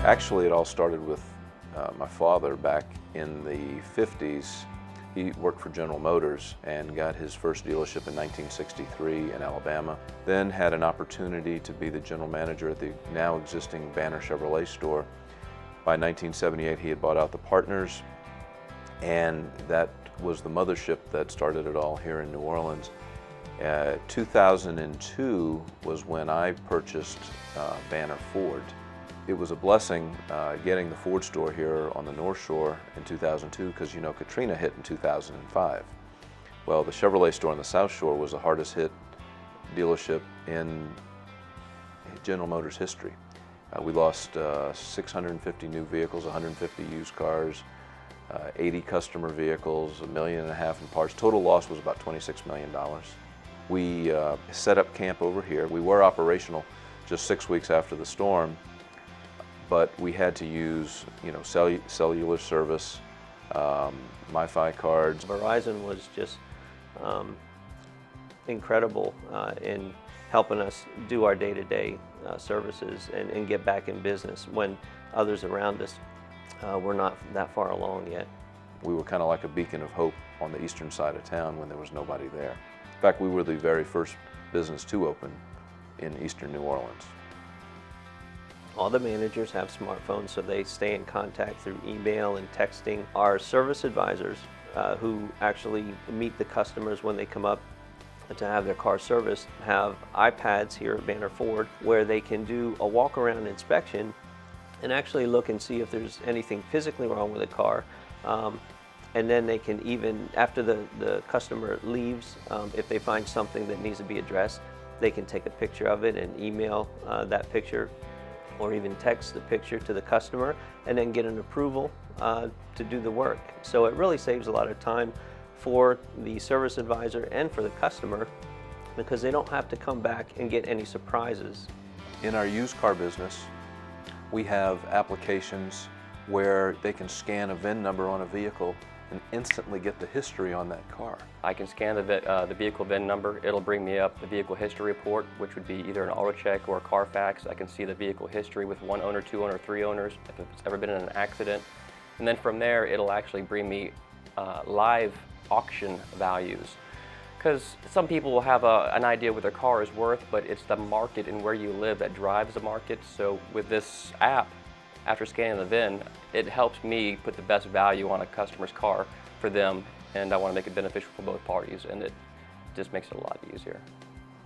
Actually, it all started with my father back in the 50s. He worked for General Motors and got his first dealership in 1963 in Alabama. Then had an opportunity to be the general manager at the now existing Banner Chevrolet store. By 1978, he had bought out the partners, and that was the mothership that started it all here in New Orleans. 2002 was when I purchased Banner Ford. It was a blessing getting the Ford store here on the North Shore in 2002 because, you know, Katrina hit in 2005. Well, the Chevrolet store on the South Shore was the hardest hit dealership in General Motors history. We lost 650 new vehicles, 150 used cars, 80 customer vehicles, $1.5 million in parts. Total loss was about $26 million. We set up camp over here. We were operational just 6 weeks after the storm, but we had to use, you know, cellular service, MiFi cards. Verizon was just incredible in helping us do our day-to-day services and get back in business when others around us were not that far along yet. We were kind of like a beacon of hope on the eastern side of town when there was nobody there. In fact, we were the very first business to open in eastern New Orleans. All the managers have smartphones, so they stay in contact through email and texting. Our service advisors who actually meet the customers when they come up to have their car serviced have iPads here at Banner Ford where they can do a walk-around inspection and actually look and see if there's anything physically wrong with the car. And then they can even, after the customer leaves, if they find something that needs to be addressed, they can take a picture of it and email that picture, or even text the picture to the customer and then get an approval to do the work. So it really saves a lot of time for the service advisor and for the customer because they don't have to come back and get any surprises. In our used car business, we have applications where they can scan a VIN number on a vehicle and instantly get the history on that car. I can scan the vehicle VIN number. It'll bring me up the vehicle history report, which would be either an auto check or a Carfax. I can see the vehicle history with 1 owner, 2 owner, 3 owners, if it's ever been in an accident. And then from there, it'll actually bring me live auction values. Because some people will have an idea what their car is worth, but it's the market and where you live that drives the market. So with this app, after scanning the VIN, it helps me put the best value on a customer's car for them, and I want to make it beneficial for both parties, and it just makes it a lot easier.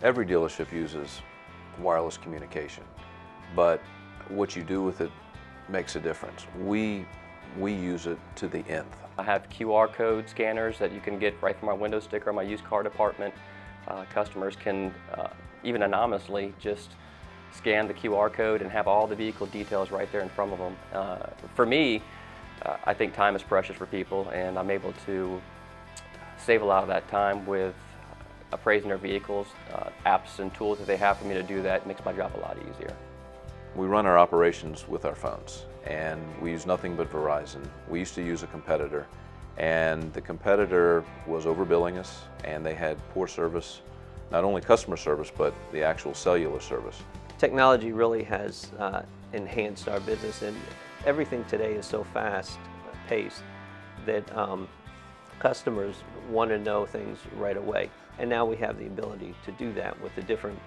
Every dealership uses wireless communication, but what you do with it makes a difference. We use it to the nth. I have QR code scanners that you can get right from our window sticker in my used car department. Customers can, even anonymously, just scan the QR code and have all the vehicle details right there in front of them. For me, I think time is precious for people, and I'm able to save a lot of that time with appraising their vehicles. Apps and tools that they have for me to do that makes my job a lot easier. We run our operations with our phones, and we use nothing but Verizon. We used to use a competitor, and the competitor was overbilling us, and they had poor service, not only customer service, but the actual cellular service. Technology really has enhanced our business, and everything today is so fast-paced that customers want to know things right away. And now we have the ability to do that with the different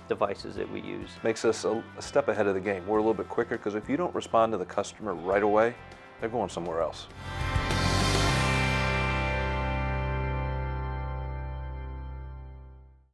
devices that we use. Makes us a step ahead of the game. We're a little bit quicker because if you don't respond to the customer right away, they're going somewhere else.